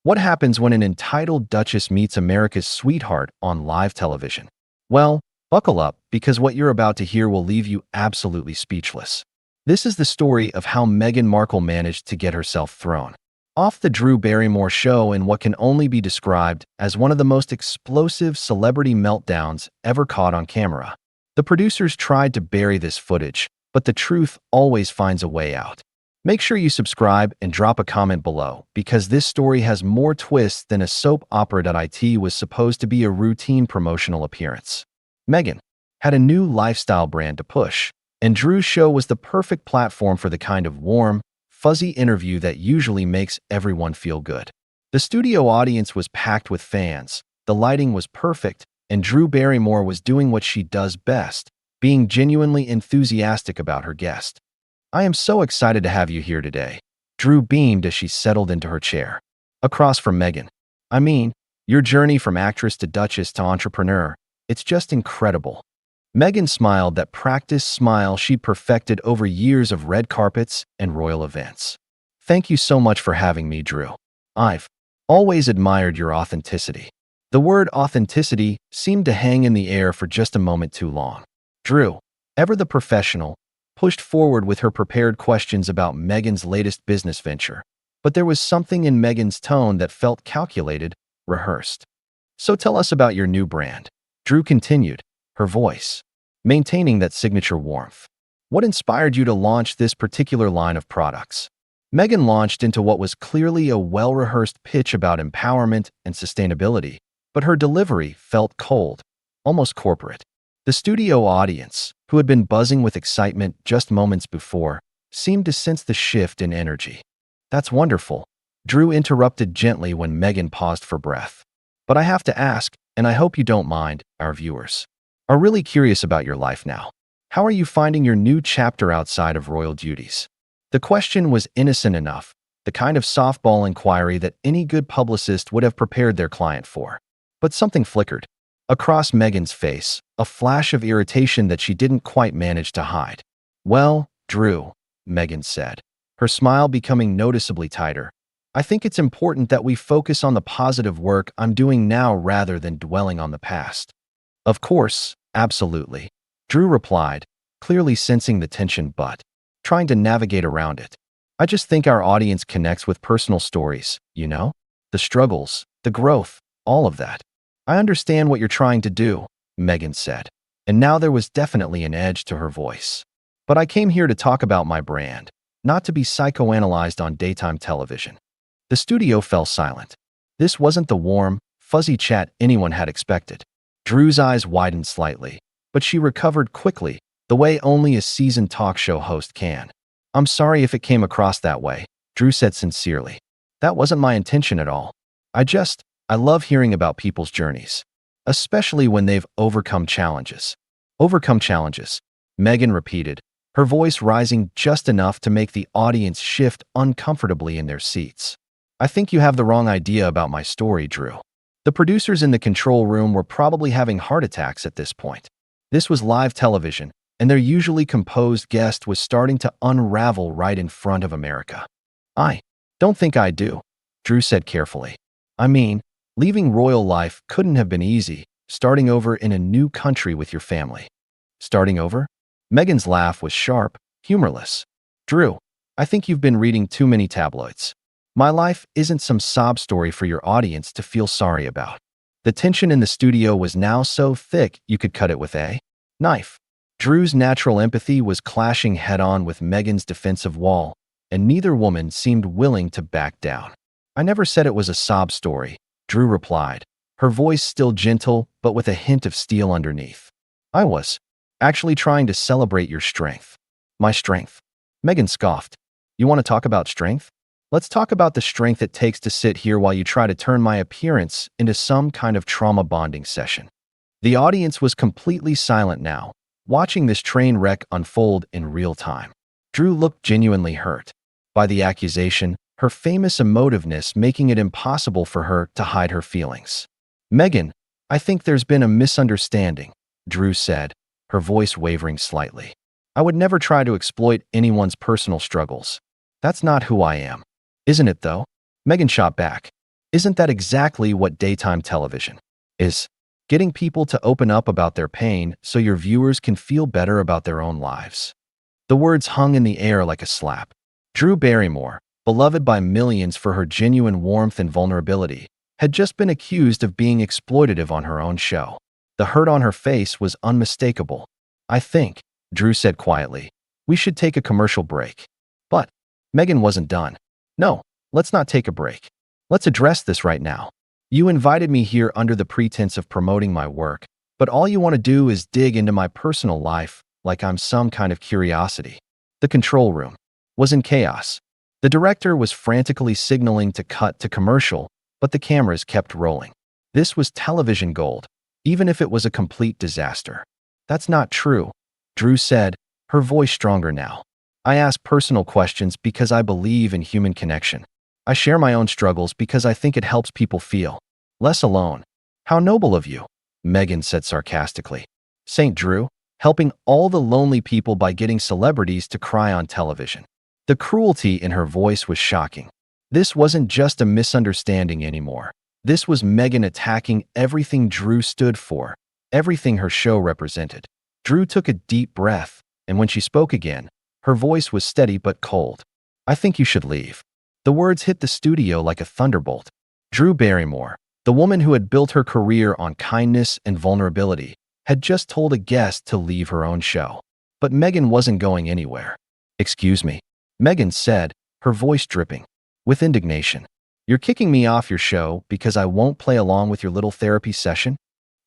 What happens when an entitled duchess meets America's sweetheart on live television? Well, buckle up, because what you're about to hear will leave you absolutely speechless. This is the story of how Meghan Markle managed to get herself thrown off the Drew Barrymore Show in what can only be described as one of the most explosive celebrity meltdowns ever caught on camera. The producers tried to bury this footage, but the truth always finds a way out. Make sure you subscribe and drop a comment below, because this story has more twists than a soap opera. It was supposed to be a routine promotional appearance. Meghan had a new lifestyle brand to push, and Drew's show was the perfect platform for the kind of warm, fuzzy interview that usually makes everyone feel good. The studio audience was packed with fans, the lighting was perfect, and Drew Barrymore was doing what she does best, being genuinely enthusiastic about her guest. "I am so excited to have you here today," Drew beamed as she settled into her chair. Across from Meghan. "I mean, your journey from actress to duchess to entrepreneur, it's just incredible." Meghan smiled, that practiced smile she'd perfected over years of red carpets and royal events. "Thank you so much for having me, Drew. I've always admired your authenticity." The word authenticity seemed to hang in the air for just a moment too long. Drew, ever the professional, pushed forward with her prepared questions about Meghan's latest business venture. But there was something in Meghan's tone that felt calculated, rehearsed. "So tell us about your new brand," Drew continued, her voice maintaining that signature warmth. "What inspired you to launch this particular line of products?" Meghan launched into what was clearly a well-rehearsed pitch about empowerment and sustainability, but her delivery felt cold, almost corporate. The studio audience, who had been buzzing with excitement just moments before, seemed to sense the shift in energy. "That's wonderful," Drew interrupted gently when Meghan paused for breath. "But I have to ask, and I hope you don't mind, our viewers are really curious about your life now. How are you finding your new chapter outside of royal duties?" The question was innocent enough, the kind of softball inquiry that any good publicist would have prepared their client for. But something flickered across Meghan's face, a flash of irritation that she didn't quite manage to hide. "Well, Drew," Meghan said, her smile becoming noticeably tighter, "I think it's important that we focus on the positive work I'm doing now rather than dwelling on the past." "Of course, absolutely," Drew replied, clearly sensing the tension but trying to navigate around it. "I just think our audience connects with personal stories, you know? The struggles, the growth, all of that." "I understand what you're trying to do," Meghan said, and now there was definitely an edge to her voice. "But I came here to talk about my brand, not to be psychoanalyzed on daytime television." The studio fell silent. This wasn't the warm, fuzzy chat anyone had expected. Drew's eyes widened slightly, but she recovered quickly, the way only a seasoned talk show host can. "I'm sorry if it came across that way," Drew said sincerely. "That wasn't my intention at all. I love hearing about people's journeys, especially when they've overcome challenges." "Overcome challenges," Meghan repeated, her voice rising just enough to make the audience shift uncomfortably in their seats. "I think you have the wrong idea about my story, Drew." The producers in the control room were probably having heart attacks at this point. This was live television, and their usually composed guest was starting to unravel right in front of America. "I don't think I do," Drew said carefully. "I mean, leaving royal life couldn't have been easy, starting over in a new country with your family." "Starting over?" Meghan's laugh was sharp, humorless. "Drew, I think you've been reading too many tabloids. My life isn't some sob story for your audience to feel sorry about." The tension in the studio was now so thick you could cut it with a knife. Drew's natural empathy was clashing head-on with Meghan's defensive wall, and neither woman seemed willing to back down. "I never said it was a sob story," Drew replied, her voice still gentle but with a hint of steel underneath. "I was actually trying to celebrate your strength." "My strength?" Meghan scoffed. "You want to talk about strength? Let's talk about the strength it takes to sit here while you try to turn my appearance into some kind of trauma bonding session." The audience was completely silent now, watching this train wreck unfold in real time. Drew looked genuinely hurt by the accusation, her famous emotiveness making it impossible for her to hide her feelings. "Meghan, I think there's been a misunderstanding," Drew said, her voice wavering slightly. "I would never try to exploit anyone's personal struggles. That's not who I am." "Isn't it, though?" Meghan shot back. Isn't that exactly what daytime television is? Getting people to open up about their pain so your viewers can feel better about their own lives. The words hung in the air like a slap. Drew Barrymore, beloved by millions for her genuine warmth and vulnerability, had just been accused of being exploitative on her own show. The hurt on her face was unmistakable. "I think," Drew said quietly, "we should take a commercial break." But Meghan wasn't done. "No, let's not take a break. Let's address this right now. You invited me here under the pretense of promoting my work, but all you want to do is dig into my personal life like I'm some kind of curiosity." The control room was in chaos. The director was frantically signaling to cut to commercial, but the cameras kept rolling. This was television gold, even if it was a complete disaster. "That's not true," Drew said, her voice stronger now. "I ask personal questions because I believe in human connection. I share my own struggles because I think it helps people feel less alone." "How noble of you," Meghan said sarcastically. "St. Drew, helping all the lonely people by getting celebrities to cry on television." The cruelty in her voice was shocking. This wasn't just a misunderstanding anymore. This was Meghan attacking everything Drew stood for, everything her show represented. Drew took a deep breath, and when she spoke again, her voice was steady but cold. "I think you should leave." The words hit the studio like a thunderbolt. Drew Barrymore, the woman who had built her career on kindness and vulnerability, had just told a guest to leave her own show. But Meghan wasn't going anywhere. "Excuse me," Meghan said, her voice dripping with indignation. "You're kicking me off your show because I won't play along with your little therapy session?"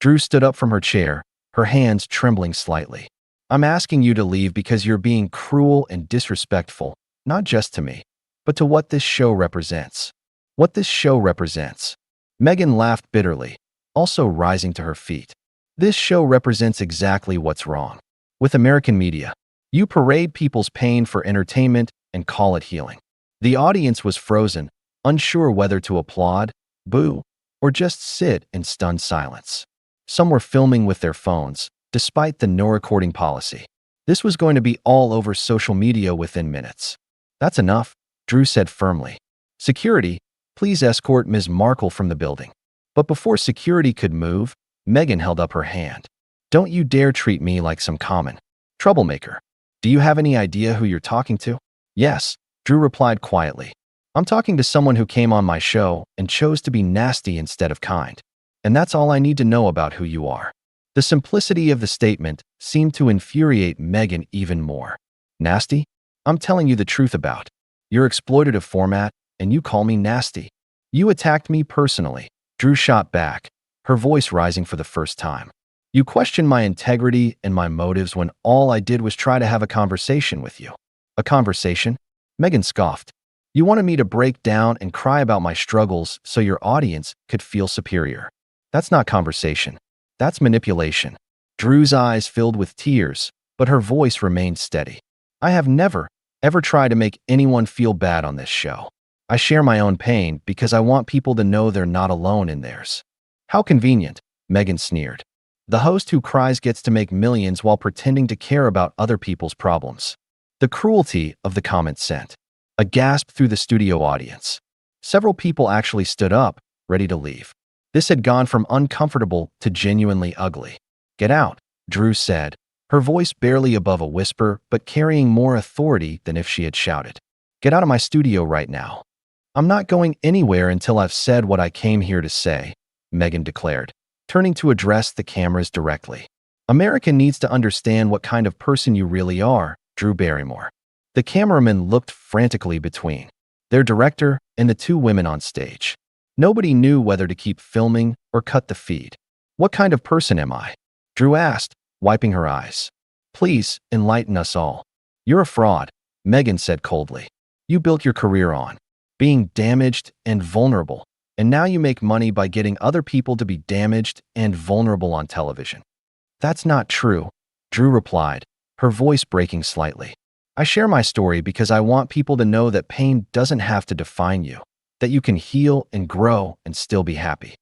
Drew stood up from her chair, her hands trembling slightly. "I'm asking you to leave because you're being cruel and disrespectful, not just to me, but to what this show represents." "What this show represents?" Meghan laughed bitterly, also rising to her feet. "This show represents exactly what's wrong with American media. You parade people's pain for entertainment and call it healing." The audience was frozen, unsure whether to applaud, boo, or just sit in stunned silence. Some were filming with their phones, despite the no-recording policy. This was going to be all over social media within minutes. "That's enough," Drew said firmly. "Security, please escort Ms. Markle from the building." But before security could move, Meghan held up her hand. "Don't you dare treat me like some common troublemaker. Do you have any idea who you're talking to?" "Yes," Drew replied quietly. "I'm talking to someone who came on my show and chose to be nasty instead of kind. And that's all I need to know about who you are." The simplicity of the statement seemed to infuriate Meghan even more. "Nasty? I'm telling you the truth about your exploitative format, and you call me nasty. You attacked me personally." Drew shot back, her voice rising for the first time. "You question my integrity and my motives when all I did was try to have a conversation with you." "A conversation?" Meghan scoffed. "You wanted me to break down and cry about my struggles so your audience could feel superior. That's not conversation. That's manipulation." Drew's eyes filled with tears, but her voice remained steady. "I have never, ever tried to make anyone feel bad on this show. I share my own pain because I want people to know they're not alone in theirs." "How convenient," Meghan sneered. "The host who cries gets to make millions while pretending to care about other people's problems." The cruelty of the comment sent a gasp through the studio audience. Several people actually stood up, ready to leave. This had gone from uncomfortable to genuinely ugly. "Get out," Drew said, her voice barely above a whisper but carrying more authority than if she had shouted. "Get out of my studio right now." "I'm not going anywhere until I've said what I came here to say," Meghan declared, turning to address the cameras directly. "America needs to understand what kind of person you really are, Drew Barrymore." The cameramen looked frantically between their director and the two women on stage. Nobody knew whether to keep filming or cut the feed. "What kind of person am I?" Drew asked, wiping her eyes. "Please, enlighten us all." "You're a fraud," Meghan said coldly. "You built your career on being damaged and vulnerable, and now you make money by getting other people to be damaged and vulnerable on television." "That's not true," Drew replied, her voice breaking slightly. "I share my story because I want people to know that pain doesn't have to define you, that you can heal and grow and still be happy."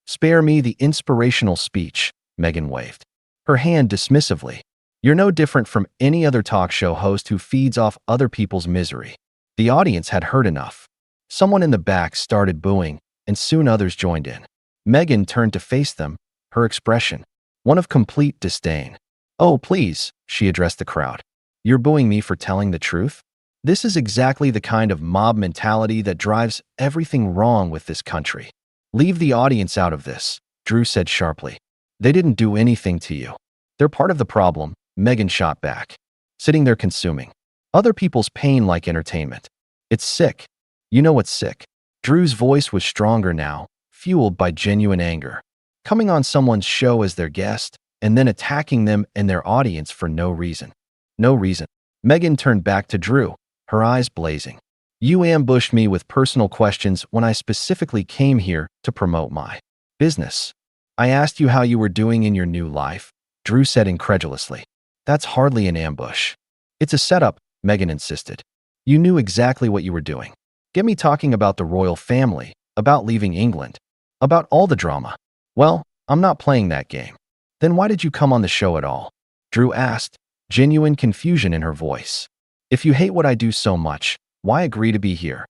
"Spare me the inspirational speech," Meghan waved, her hand dismissively. "You're no different from any other talk show host who feeds off other people's misery." The audience had heard enough. Someone in the back started booing, and soon others joined in. Meghan turned to face them, her expression one of complete disdain. "Oh, please," she addressed the crowd. "You're booing me for telling the truth? This is exactly the kind of mob mentality that drives everything wrong with this country. Leave the audience out of this," Drew said sharply. "They didn't do anything to you. They're part of the problem," Meghan shot back, sitting there consuming other people's pain like entertainment. "It's sick. You know what's sick?" Drew's voice was stronger now, fueled by genuine anger. Coming on someone's show as their guest, and then attacking them and their audience for no reason. No reason. Meghan turned back to Drew, her eyes blazing. "You ambushed me with personal questions when I specifically came here to promote my business. I asked you how you were doing in your new life," Drew said incredulously. "That's hardly an ambush. It's a setup," Meghan insisted. "You knew exactly what you were doing. Get me talking about the royal family, about leaving England, about all the drama. Well, I'm not playing that game." "Then why did you come on the show at all?" Drew asked, genuine confusion in her voice. "If you hate what I do so much, why agree to be here?"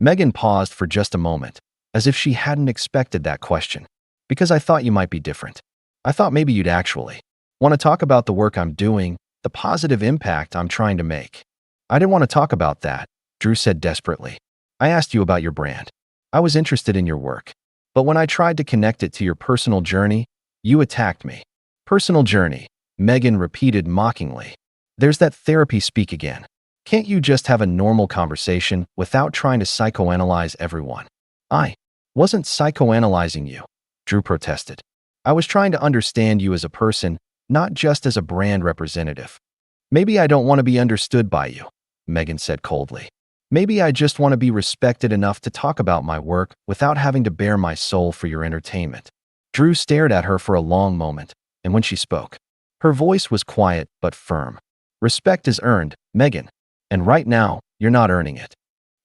Meghan paused for just a moment, as if she hadn't expected that question. "Because I thought you might be different. I thought maybe you'd actually want to talk about the work I'm doing, the positive impact I'm trying to make." "I didn't want to talk about that," Drew said desperately. "I asked you about your brand. I was interested in your work. But when I tried to connect it to your personal journey, you attacked me." "Personal journey," Meghan repeated mockingly. "There's that therapy speak again. Can't you just have a normal conversation without trying to psychoanalyze everyone?" "I wasn't psychoanalyzing you," Drew protested. "I was trying to understand you as a person, not just as a brand representative." "Maybe I don't want to be understood by you," Meghan said coldly. "Maybe I just want to be respected enough to talk about my work without having to bare my soul for your entertainment." Drew stared at her for a long moment, and when she spoke, her voice was quiet but firm. "Respect is earned, Meghan, and right now, you're not earning it."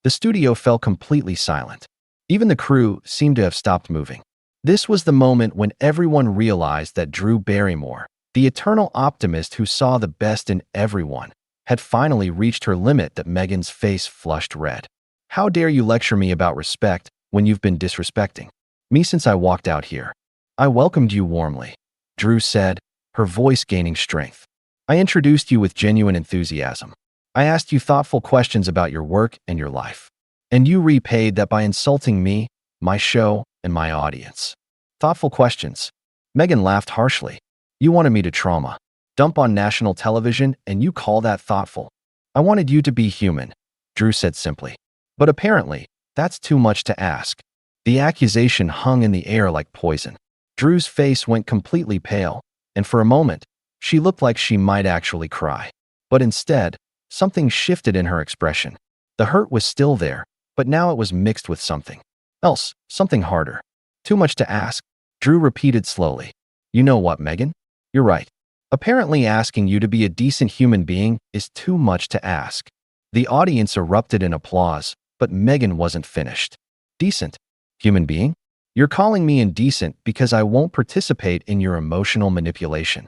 The studio fell completely silent. Even the crew seemed to have stopped moving. This was the moment when everyone realized that Drew Barrymore, the eternal optimist who saw the best in everyone, had finally reached her limit. That Meghan's face flushed red. "How dare you lecture me about respect when you've been disrespecting me since I walked out here?" "I welcomed you warmly," Drew said, her voice gaining strength. "I introduced you with genuine enthusiasm. I asked you thoughtful questions about your work and your life. And you repaid that by insulting me, my show, and my audience." "Thoughtful questions?" Meghan laughed harshly. "You wanted me to trauma dump on national television, and you call that thoughtful?" "I wanted you to be human," Drew said simply. "But apparently, that's too much to ask." The accusation hung in the air like poison. Drew's face went completely pale, and for a moment, she looked like she might actually cry. But instead, something shifted in her expression. The hurt was still there, but now it was mixed with something else, something harder. "Too much to ask," Drew repeated slowly. "You know what, Meghan? You're right. Apparently asking you to be a decent human being is too much to ask." The audience erupted in applause, but Meghan wasn't finished. "Decent human being? You're calling me indecent because I won't participate in your emotional manipulation.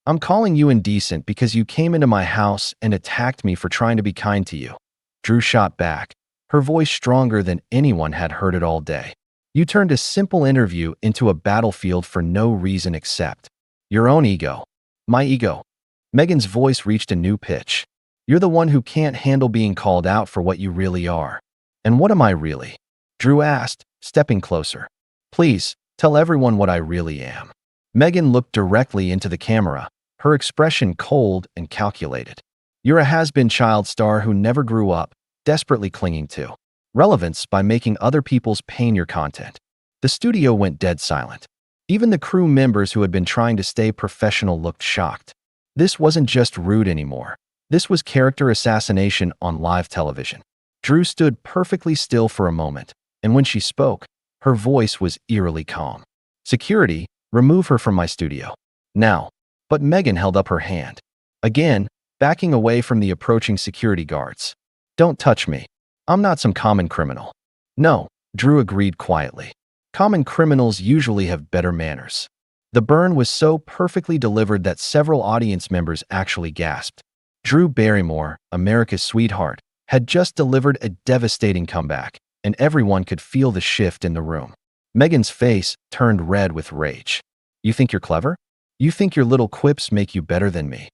I'm calling you indecent because you came into my house and attacked me for trying to be kind to you." Drew shot back, her voice stronger than anyone had heard it all day. "You turned a simple interview into a battlefield for no reason except your own ego." "My ego?" Meghan's voice reached a new pitch. "You're the one who can't handle being called out for what you really are." "And what am I really?" Drew asked, stepping closer. "Please, tell everyone what I really am." Meghan looked directly into the camera, her expression cold and calculated. "You're a has-been child star who never grew up, desperately clinging to relevance by making other people's pain your content." The studio went dead silent. Even the crew members who had been trying to stay professional looked shocked. This wasn't just rude anymore. This was character assassination on live television. Drew stood perfectly still for a moment, and when she spoke, her voice was eerily calm. "Security, remove her from my studio. Now." But Meghan held up her hand, again, backing away from the approaching security guards. "Don't touch me. I'm not some common criminal." "No," Drew agreed quietly. "Common criminals usually have better manners." The burn was so perfectly delivered that several audience members actually gasped. Drew Barrymore, America's sweetheart, had just delivered a devastating comeback, and everyone could feel the shift in the room. Meghan's face turned red with rage. You think you're clever? You think your little quips make you better than me?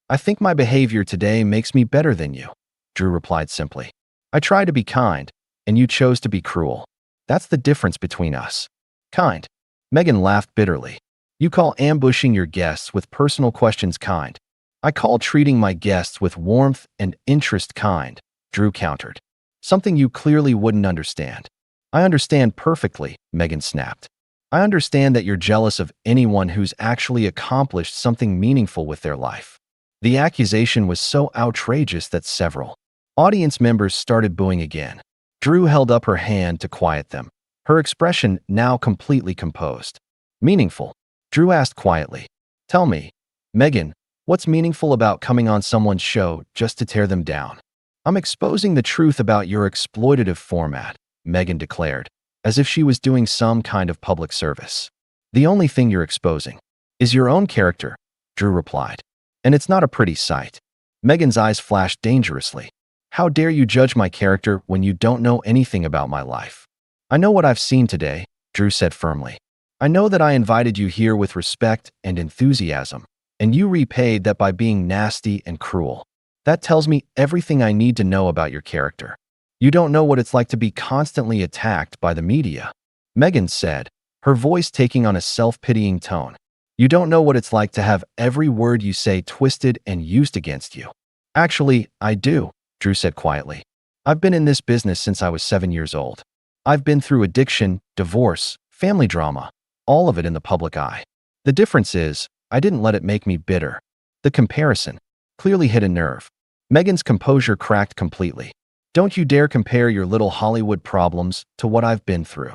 I think my behavior today makes me better than you, Drew replied simply. I try to be kind, and you chose to be cruel. That's the difference between us. Kind. Meghan laughed bitterly. You call ambushing your guests with personal questions kind. I call treating my guests with warmth and interest kind, Drew countered. Something you clearly wouldn't understand. I understand perfectly, Meghan snapped. I understand that you're jealous of anyone who's actually accomplished something meaningful with their life. The accusation was so outrageous that several audience members started booing again. Drew held up her hand to quiet them, her expression now completely composed. Meaningful? Drew asked quietly. Tell me, Meghan, what's meaningful about coming on someone's show just to tear them down? I'm exposing the truth about your exploitative format, Meghan declared, as if she was doing some kind of public service. The only thing you're exposing is your own character, Drew replied. And it's not a pretty sight. Meghan's eyes flashed dangerously. How dare you judge my character when you don't know anything about my life? I know what I've seen today, Drew said firmly. I know that I invited you here with respect and enthusiasm, and you repaid that by being nasty and cruel. That tells me everything I need to know about your character. You don't know what it's like to be constantly attacked by the media, Meghan said, her voice taking on a self-pitying tone. You don't know what it's like to have every word you say twisted and used against you. Actually, I do, Drew said quietly. I've been in this business since I was 7 years old. I've been through addiction, divorce, family drama, all of it in the public eye. The difference is, I didn't let it make me bitter. The comparison clearly hit a nerve. Meghan's composure cracked completely. Don't you dare compare your little Hollywood problems to what I've been through.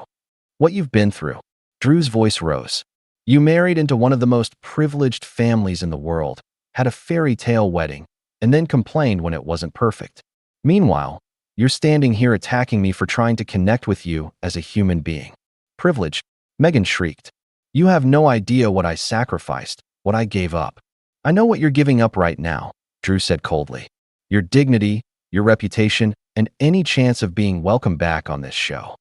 What you've been through. Drew's voice rose. You married into one of the most privileged families in the world, had a fairy tale wedding, and then complained when it wasn't perfect. Meanwhile, you're standing here attacking me for trying to connect with you as a human being. Privilege, Meghan shrieked. You have no idea what I sacrificed, what I gave up. I know what you're giving up right now, Drew said coldly. Your dignity, your reputation, and any chance of being welcome back on this show.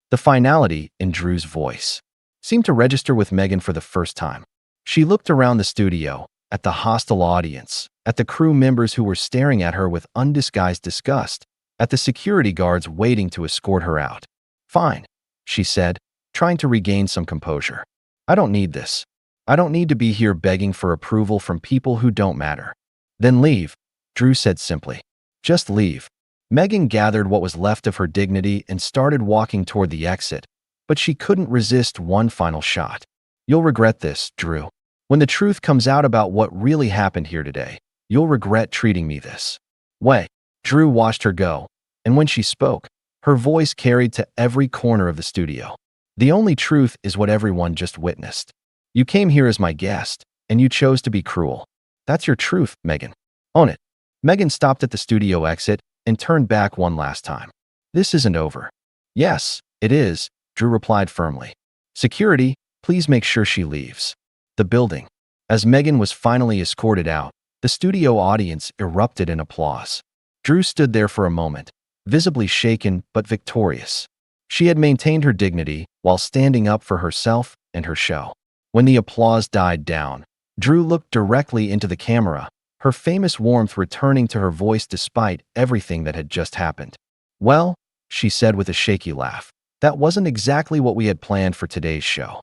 The finality in Drew's voice seemed to register with Meghan for the first time. She looked around the studio, at the hostile audience, at the crew members who were staring at her with undisguised disgust, at the security guards waiting to escort her out. Fine, she said, trying to regain some composure. I don't need this. I don't need to be here begging for approval from people who don't matter. Then leave, Drew said simply. Just leave. Meghan gathered what was left of her dignity and started walking toward the exit, but she couldn't resist one final shot. You'll regret this, Drew. When the truth comes out about what really happened here today, you'll regret treating me this way. Drew watched her go, and when she spoke, her voice carried to every corner of the studio. The only truth is what everyone just witnessed. You came here as my guest, and you chose to be cruel. That's your truth, Meghan. Own it. Meghan stopped at the studio exit and turned back one last time. This isn't over. Yes, it is, Drew replied firmly. Security, please make sure she leaves the building. As Meghan was finally escorted out, the studio audience erupted in applause. Drew stood there for a moment, visibly shaken but victorious. She had maintained her dignity while standing up for herself and her show. When the applause died down, Drew looked directly into the camera, her famous warmth returning to her voice despite everything that had just happened. Well, she said with a shaky laugh, that wasn't exactly what we had planned for today's show.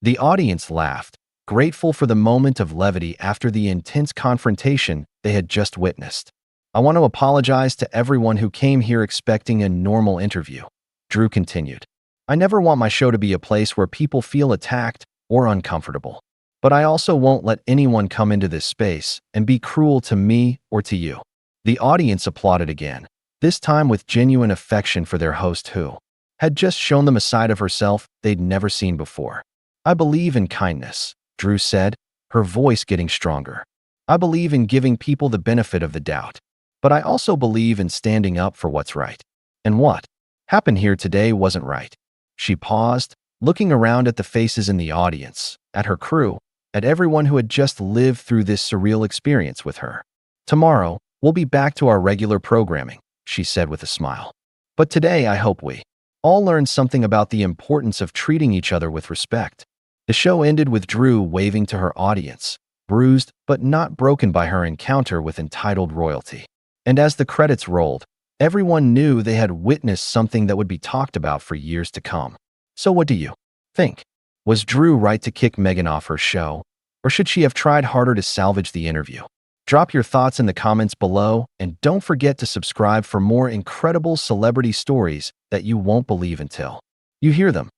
The audience laughed, grateful for the moment of levity after the intense confrontation they had just witnessed. I want to apologize to everyone who came here expecting a normal interview, Drew continued. I never want my show to be a place where people feel attacked or uncomfortable. But I also won't let anyone come into this space and be cruel to me or to you. The audience applauded again, this time with genuine affection for their host who had just shown them a side of herself they'd never seen before. I believe in kindness, Drew said, her voice getting stronger. I believe in giving people the benefit of the doubt. But I also believe in standing up for what's right. And what happened here today wasn't right. She paused, looking around at the faces in the audience, at her crew, at everyone who had just lived through this surreal experience with her. Tomorrow, we'll be back to our regular programming, she said with a smile. But today I hope we all learned something about the importance of treating each other with respect. The show ended with Drew waving to her audience, bruised but not broken by her encounter with entitled royalty. And as the credits rolled, everyone knew they had witnessed something that would be talked about for years to come. So what do you think? Was Drew right to kick Meghan off her show, or should she have tried harder to salvage the interview? Drop your thoughts in the comments below, and don't forget to subscribe for more incredible celebrity stories that you won't believe until you hear them.